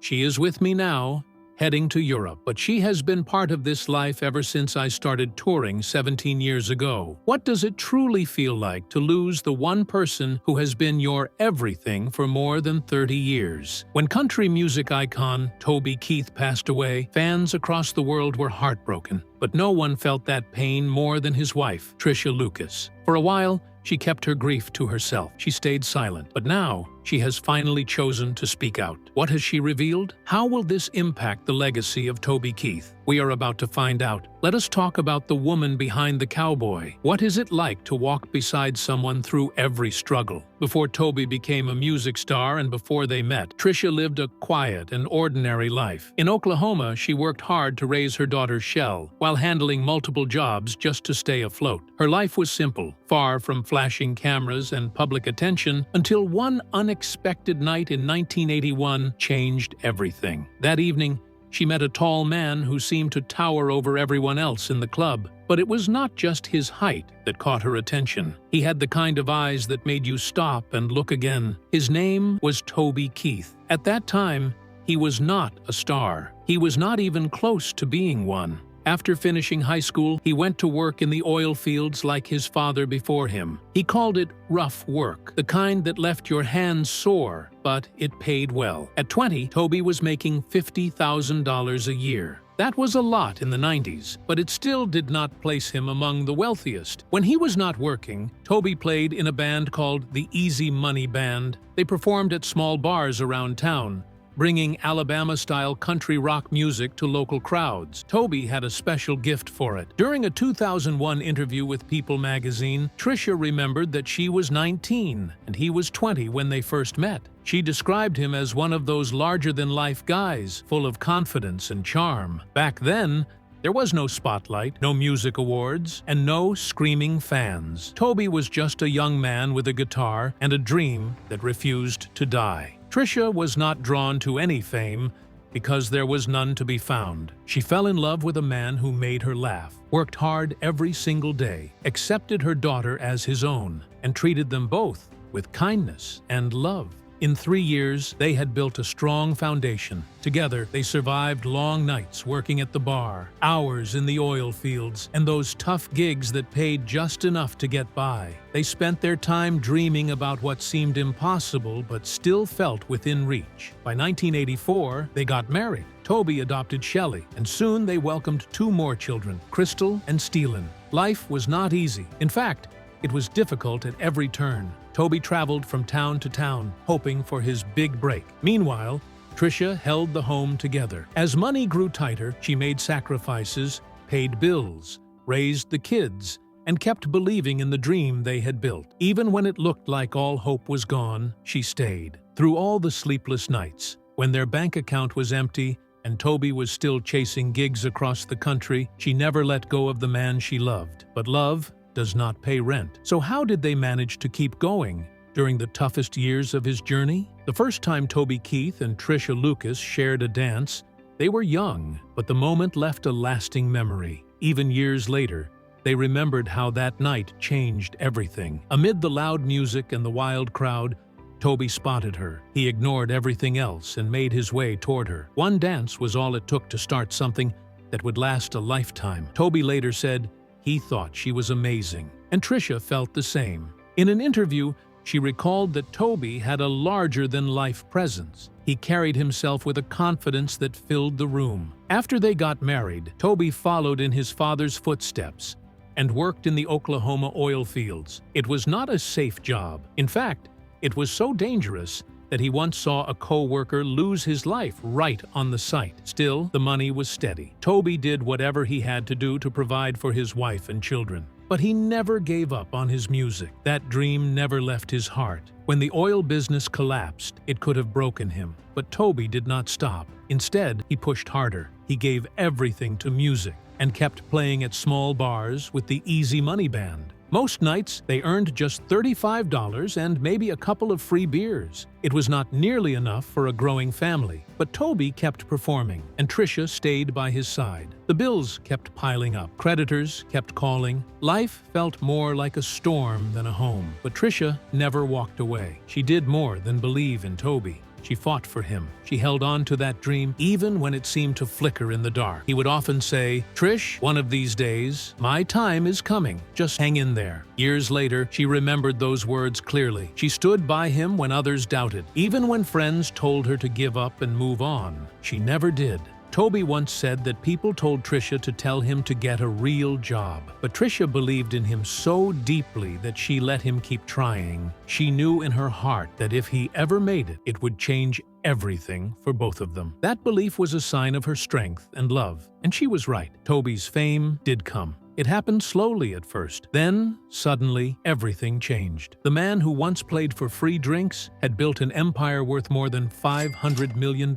She is with me now, heading to Europe, but she has been part of this life ever since I started touring 17 years ago. What does it truly feel like to lose the one person who has been your everything for more than 30 years? When country music icon Toby Keith passed away, fans across the world were heartbroken, but no one felt that pain more than his wife, Tricia Lucus. For a while, she kept her grief to herself. She stayed silent, but now she has finally chosen to speak out. What has she revealed? How will this impact the legacy of Toby Keith? We are about to find out. Let us talk about the woman behind the cowboy. What is it like to walk beside someone through every struggle? Before Toby became a music star and before they met, Tricia lived a quiet and ordinary life. In Oklahoma, she worked hard to raise her daughter Shell, while handling multiple jobs just to stay afloat. Her life was simple, far from flashing cameras and public attention, until one unexpected night in 1981 changed everything. That evening, she met a tall man who seemed to tower over everyone else in the club. But it was not just his height that caught her attention. He had the kind of eyes that made you stop and look again. His name was Toby Keith. At that time, he was not a star. He was not even close to being one. After finishing high school, he went to work in the oil fields like his father before him. He called it rough work, the kind that left your hands sore, but it paid well. At 20, Toby was making $50,000 a year. That was a lot in the 90s, but it still did not place him among the wealthiest. When he was not working, Toby played in a band called the Easy Money Band. They performed at small bars around town, bringing Alabama-style country rock music to local crowds. Toby had a special gift for it. During a 2001 interview with People magazine, Tricia remembered that she was 19 and he was 20 when they first met. She described him as one of those larger-than-life guys, full of confidence and charm. Back then, there was no spotlight, no music awards, and no screaming fans. Toby was just a young man with a guitar and a dream that refused to die. Tricia was not drawn to any fame because there was none to be found. She fell in love with a man who made her laugh, worked hard every single day, accepted her daughter as his own, and treated them both with kindness and love. In 3 years, they had built a strong foundation. Together, they survived long nights working at the bar, hours in the oil fields, and those tough gigs that paid just enough to get by. They spent their time dreaming about what seemed impossible but still felt within reach. By 1984, they got married. Toby adopted Shelley, and soon they welcomed 2 more children, Crystal and Steelen. Life was not easy. In fact, it was difficult at every turn. Toby traveled from town to town, hoping for his big break. Meanwhile, Tricia held the home together. As money grew tighter, she made sacrifices, paid bills, raised the kids, and kept believing in the dream they had built. Even when it looked like all hope was gone, she stayed. Through all the sleepless nights, when their bank account was empty and Toby was still chasing gigs across the country, she never let go of the man she loved. But love does not pay rent. So how did they manage to keep going during the toughest years of his journey? The first time Toby Keith and Tricia Lucus shared a dance, they were young, but the moment left a lasting memory. Even years later, they remembered how that night changed everything. Amid the loud music and the wild crowd, Toby spotted her. He ignored everything else and made his way toward her. One dance was all it took to start something that would last a lifetime. Toby later said, he thought she was amazing, and Tricia felt the same. In an interview, she recalled that Toby had a larger-than-life presence. He carried himself with a confidence that filled the room. After they got married, Toby followed in his father's footsteps and worked in the Oklahoma oil fields. It was not a safe job. In fact, it was so dangerous that he once saw a co-worker lose his life right on the site. Still, the money was steady. Toby did whatever he had to do to provide for his wife and children. But he never gave up on his music. That dream never left his heart. When the oil business collapsed, it could have broken him. But Toby did not stop. Instead, he pushed harder. He gave everything to music and kept playing at small bars with the Easy Money Band. Most nights, they earned just $35 and maybe a couple of free beers. It was not nearly enough for a growing family, but Toby kept performing, and Tricia stayed by his side. The bills kept piling up. Creditors kept calling. Life felt more like a storm than a home. But Tricia never walked away. She did more than believe in Toby. She fought for him. She held on to that dream even when it seemed to flicker in the dark. He would often say, "Trish, one of these days, my time is coming. Just hang in there." Years later, she remembered those words clearly. She stood by him when others doubted. Even when friends told her to give up and move on, she never did. Toby once said that people told Tricia to tell him to get a real job. But Tricia believed in him so deeply that she let him keep trying. She knew in her heart that if he ever made it, it would change everything for both of them. That belief was a sign of her strength and love. And she was right. Toby's fame did come. It happened slowly at first. Then, suddenly, everything changed. The man who once played for free drinks had built an empire worth more than $500 million.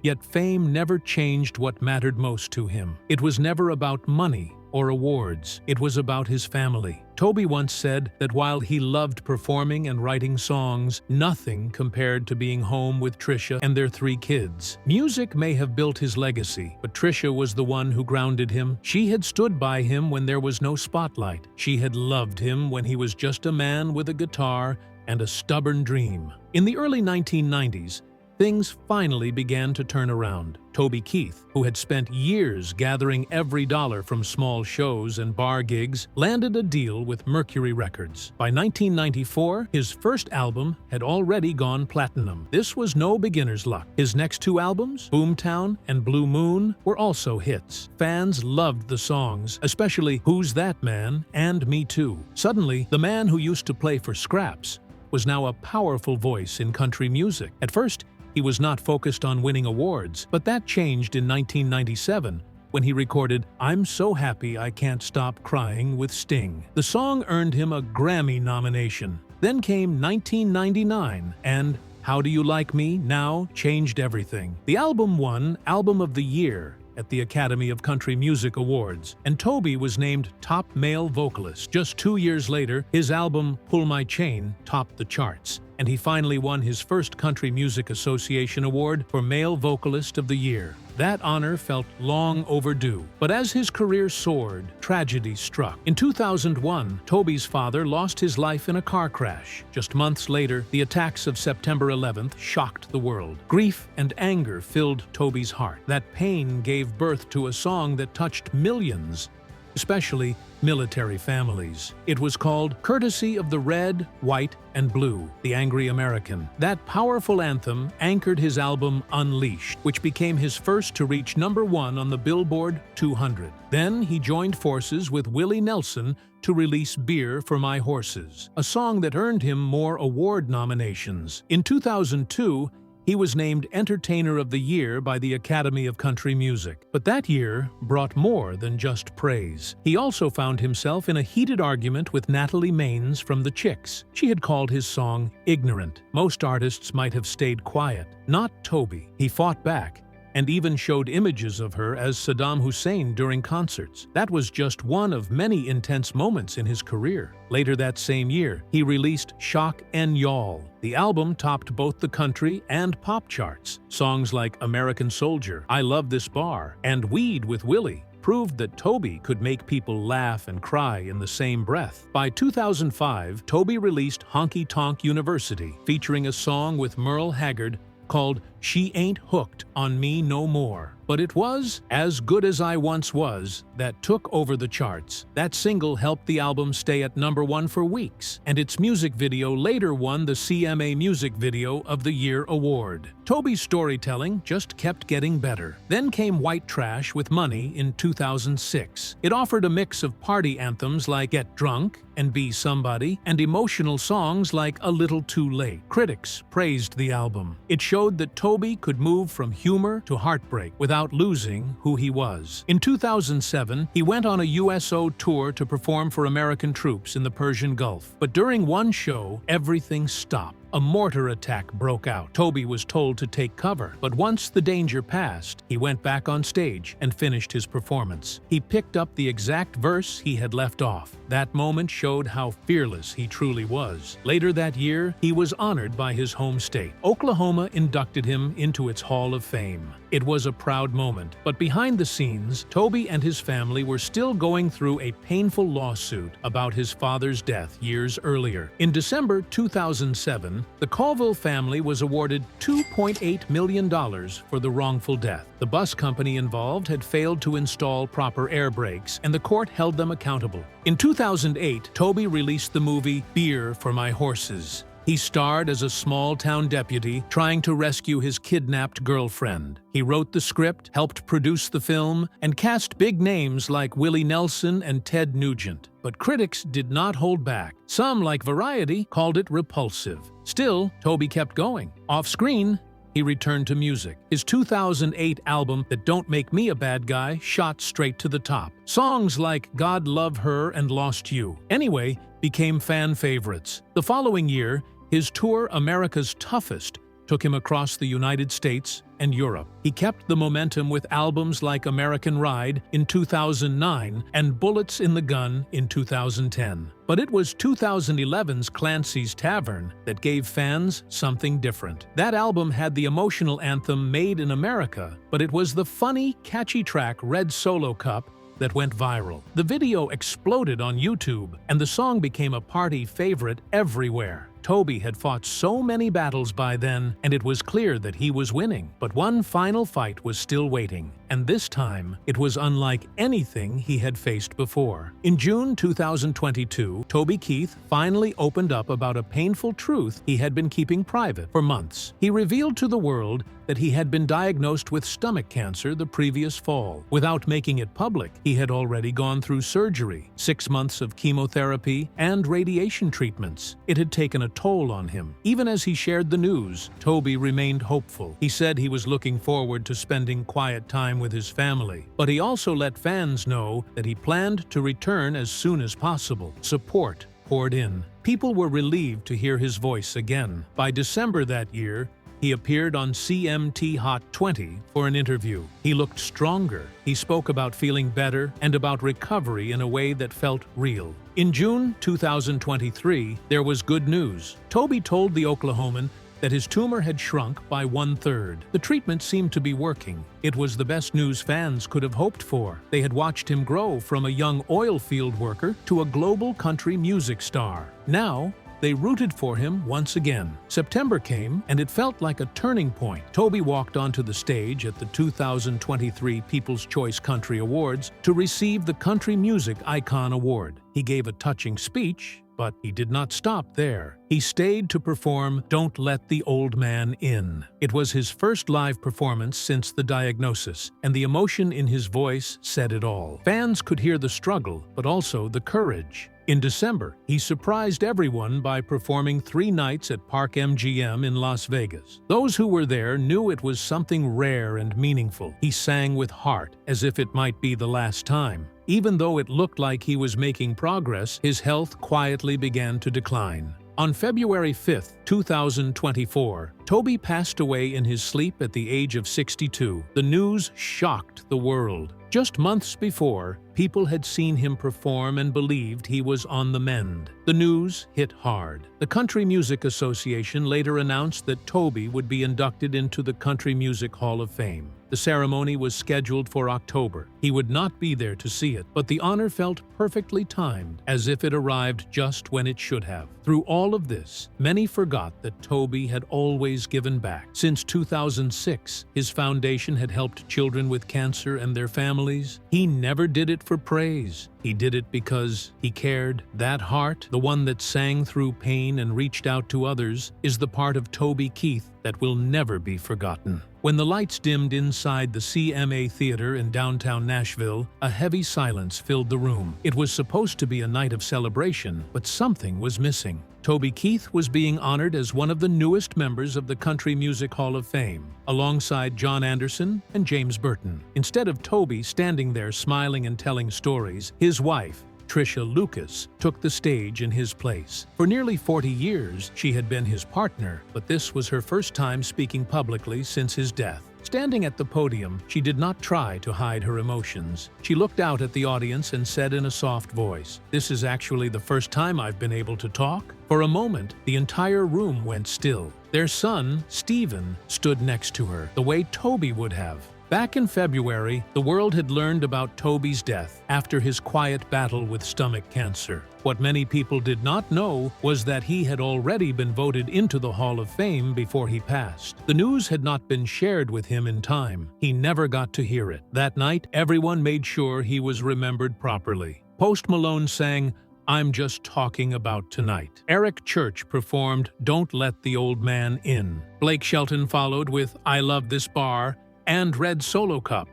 Yet fame never changed what mattered most to him. It was never about money or awards. It was about his family. Toby once said that while he loved performing and writing songs, nothing compared to being home with Tricia and their 3 kids. Music may have built his legacy, but Tricia was the one who grounded him. She had stood by him when there was no spotlight. She had loved him when he was just a man with a guitar and a stubborn dream. In the early 1990s, things finally began to turn around. Toby Keith, who had spent years gathering every dollar from small shows and bar gigs, landed a deal with Mercury Records. By 1994, his first album had already gone platinum. This was no beginner's luck. His next 2 albums, Boomtown and Blue Moon, were also hits. Fans loved the songs, especially Who's That Man and Me Too. Suddenly, the man who used to play for scraps was now a powerful voice in country music. At first, he was not focused on winning awards, but that changed in 1997 when he recorded I'm So Happy I Can't Stop Crying with Sting. The song earned him a Grammy nomination. Then came 1999, and How Do You Like Me Now changed everything. The album won Album of the Year at the Academy of Country Music Awards, and Toby was named Top Male Vocalist. Just 2 years later, his album Pull My Chain topped the charts, and he finally won his first Country Music Association Award for Male Vocalist of the Year. That honor felt long overdue. But as his career soared, tragedy struck. In 2001, Toby's father lost his life in a car crash. Just months later, the attacks of September 11th shocked the world. Grief and anger filled Toby's heart. That pain gave birth to a song that touched millions, especially military families. It was called Courtesy of the Red, White, and Blue, the Angry American. That powerful anthem anchored his album Unleashed, which became his first to reach #1 on the Billboard 200. Then he joined forces with Willie Nelson to release Beer for My Horses, a song that earned him more award nominations. In 2002, he was named Entertainer of the Year by the Academy of Country Music. But that year brought more than just praise. He also found himself in a heated argument with Natalie Maines from the Chicks. She had called his song ignorant. Most artists might have stayed quiet. Not Toby. He fought back and even showed images of her as Saddam Hussein during concerts. That was just one of many intense moments in his career. Later that same year, he released Shock and Y'all. The album topped both the country and pop charts. Songs like American Soldier, I Love This Bar, and Weed with Willie proved that Toby could make people laugh and cry in the same breath. By 2005, Toby released Honky Tonk University, featuring a song with Merle Haggard called She Ain't Hooked on Me No More. But it was As Good As I Once Was that took over the charts. That single helped the album stay at #1 for weeks, and its music video later won the CMA Music Video of the Year award. Toby's storytelling just kept getting better. Then came White Trash with Money in 2006. It offered a mix of party anthems like Get Drunk and Be Somebody, and emotional songs like A Little Too Late. Critics praised the album. It showed that Toby could move from humor to heartbreak without losing who he was. In 2007, he went on a USO tour to perform for American troops in the Persian Gulf. But during one show, everything stopped. A mortar attack broke out. Toby was told to take cover, but once the danger passed, he went back on stage and finished his performance. He picked up the exact verse he had left off. That moment showed how fearless he truly was. Later that year, he was honored by his home state. Oklahoma inducted him into its Hall of Fame. It was a proud moment, but behind the scenes, Toby and his family were still going through a painful lawsuit about his father's death years earlier. In December 2007, the Colville family was awarded $2.8 million for the wrongful death. The bus company involved had failed to install proper air brakes, and the court held them accountable. In 2008, Toby released the movie Beer for My Horses. He starred as a small-town deputy trying to rescue his kidnapped girlfriend. He wrote the script, helped produce the film, and cast big names like Willie Nelson and Ted Nugent. But critics did not hold back. Some, like Variety, called it repulsive. Still, Toby kept going. Off-screen, he returned to music. His 2008 album, That Don't Make Me a Bad Guy, shot straight to the top. Songs like God Love Her and Lost You, Anyway, became fan favorites. The following year, his tour, America's Toughest, took him across the United States and Europe. He kept the momentum with albums like American Ride in 2009 and Bullets in the Gun in 2010. But it was 2011's Clancy's Tavern that gave fans something different. That album had the emotional anthem Made in America, but it was the funny, catchy track Red Solo Cup that went viral. The video exploded on YouTube, and the song became a party favorite everywhere. Toby had fought so many battles by then, and it was clear that he was winning. But one final fight was still waiting, and this time, it was unlike anything he had faced before. In June 2022, Toby Keith finally opened up about a painful truth he had been keeping private for months. He revealed to the world that he had been diagnosed with stomach cancer the previous fall. Without making it public, he had already gone through surgery, 6 months of chemotherapy, and radiation treatments. It had taken a toll on him. Even as he shared the news, Toby remained hopeful. He said he was looking forward to spending quiet time with his family, but he also let fans know that he planned to return as soon as possible. Support poured in. People were relieved to hear his voice again. By December that year, he appeared on CMT Hot 20 for an interview. He looked stronger. He spoke about feeling better and about recovery in a way that felt real. In June 2023, there was good news. Toby told the Oklahoman that his tumor had shrunk by 1/3. The treatment seemed to be working. It was the best news fans could have hoped for. They had watched him grow from a young oil field worker to a global country music star. Now, they rooted for him once again. September came, and it felt like a turning point. Toby walked onto the stage at the 2023 People's Choice Country Awards to receive the Country Music Icon Award. He gave a touching speech, but he did not stop there. He stayed to perform Don't Let the Old Man In. It was his first live performance since the diagnosis, and the emotion in his voice said it all. Fans could hear the struggle, but also the courage. In December, he surprised everyone by performing 3 nights at Park MGM in Las Vegas. Those who were there knew it was something rare and meaningful. He sang with heart, as if it might be the last time. Even though it looked like he was making progress, his health quietly began to decline. On February 5, 2024, Toby passed away in his sleep at the age of 62. The news shocked the world. Just months before, people had seen him perform and believed he was on the mend. The news hit hard. The Country Music Association later announced that Toby would be inducted into the Country Music Hall of Fame. The ceremony was scheduled for October. He would not be there to see it, but the honor felt perfectly timed, as if it arrived just when it should have. Through all of this, many forgot that Toby had always given back. Since 2006, his foundation had helped children with cancer and their families. He never did it for praise. He did it because he cared. That heart, the one that sang through pain and reached out to others, is the part of Toby Keith that will never be forgotten. When the lights dimmed inside the CMA Theater in downtown Nashville, a heavy silence filled the room. It was supposed to be a night of celebration, but something was missing. Toby Keith was being honored as one of the newest members of the Country Music Hall of Fame, alongside John Anderson and James Burton. Instead of Toby standing there smiling and telling stories, his wife, Tricia Lucus, took the stage in his place. For nearly 40 years, she had been his partner, but this was her first time speaking publicly since his death. Standing at the podium, she did not try to hide her emotions. She looked out at the audience and said in a soft voice, "This is actually the first time I've been able to talk." For a moment, the entire room went still. Their son, Stephen, stood next to her, the way Toby would have. Back in February, the world had learned about Toby's death after his quiet battle with stomach cancer. What many people did not know was that he had already been voted into the Hall of Fame before he passed. The news had not been shared with him in time. He never got to hear it. That night, everyone made sure he was remembered properly. Post Malone sang, "I'm Just Talking About Tonight." Eric Church performed "Don't Let the Old Man In." Blake Shelton followed with "I Love This Bar" and "Red Solo Cup."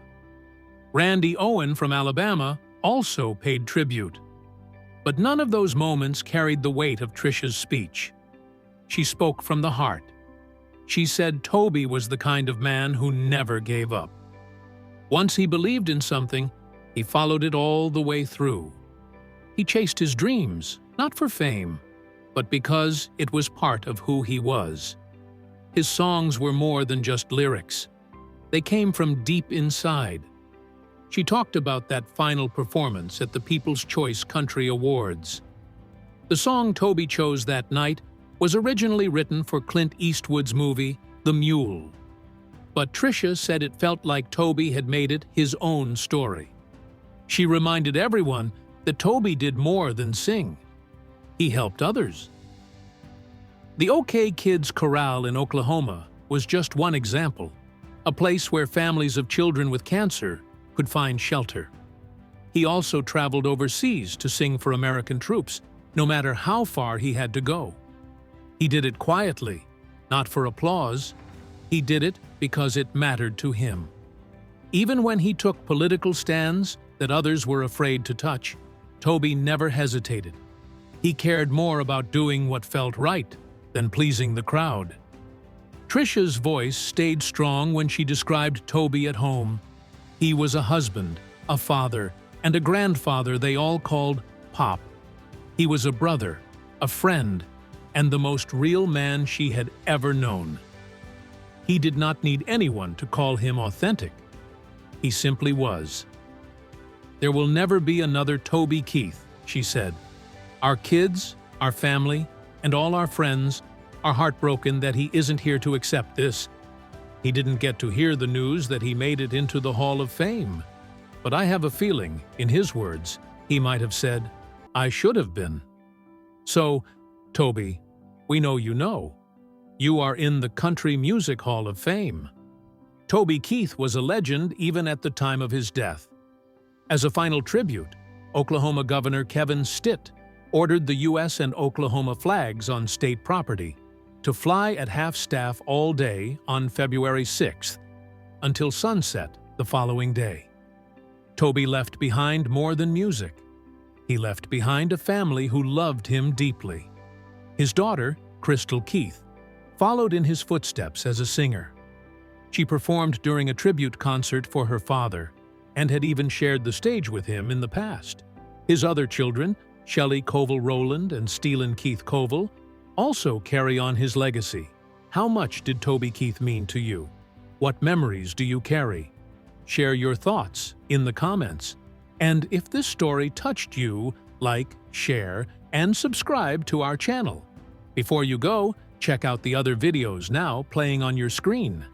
Randy Owen from Alabama also paid tribute. But none of those moments carried the weight of Tricia's speech. She spoke from the heart. She said Toby was the kind of man who never gave up. Once he believed in something, he followed it all the way through. He chased his dreams, not for fame, but because it was part of who he was. His songs were more than just lyrics. They came from deep inside. She talked about that final performance at the People's Choice Country Awards. The song Toby chose that night was originally written for Clint Eastwood's movie, The Mule. But Tricia said it felt like Toby had made it his own story. She reminded everyone that Toby did more than sing. He helped others. The OK Kids Corral in Oklahoma was just one example, a place where families of children with cancer could find shelter. He also traveled overseas to sing for American troops, no matter how far he had to go. He did it quietly, not for applause. He did it because it mattered to him. Even when he took political stands that others were afraid to touch, Toby never hesitated. He cared more about doing what felt right than pleasing the crowd. Tricia's voice stayed strong when she described Toby at home. He was a husband, a father, and a grandfather they all called Pop. He was a brother, a friend, and the most real man she had ever known. He did not need anyone to call him authentic. He simply was. "There will never be another Toby Keith," she said. "Our kids, our family, and all our friends are heartbroken that he isn't here to accept this. He didn't get to hear the news that he made it into the Hall of Fame. But I have a feeling, in his words, he might have said, 'I should have been.' So, Toby, we know you know. You are in the Country Music Hall of Fame." Toby Keith was a legend even at the time of his death. As a final tribute, Oklahoma Governor Kevin Stitt ordered the U.S. and Oklahoma flags on state property to fly at half-staff all day on February 6th, until sunset the following day. Toby left behind more than music. He left behind a family who loved him deeply. His daughter, Crystal Keith, followed in his footsteps as a singer. She performed during a tribute concert for her father and had even shared the stage with him in the past. His other children, Shelley Koval Rowland and Steelan Keith Koval, also carry on his legacy. How much did Toby Keith mean to you? What memories do you carry? Share your thoughts in the comments. And if this story touched you, like, share, and subscribe to our channel. Before you go, check out the other videos now playing on your screen.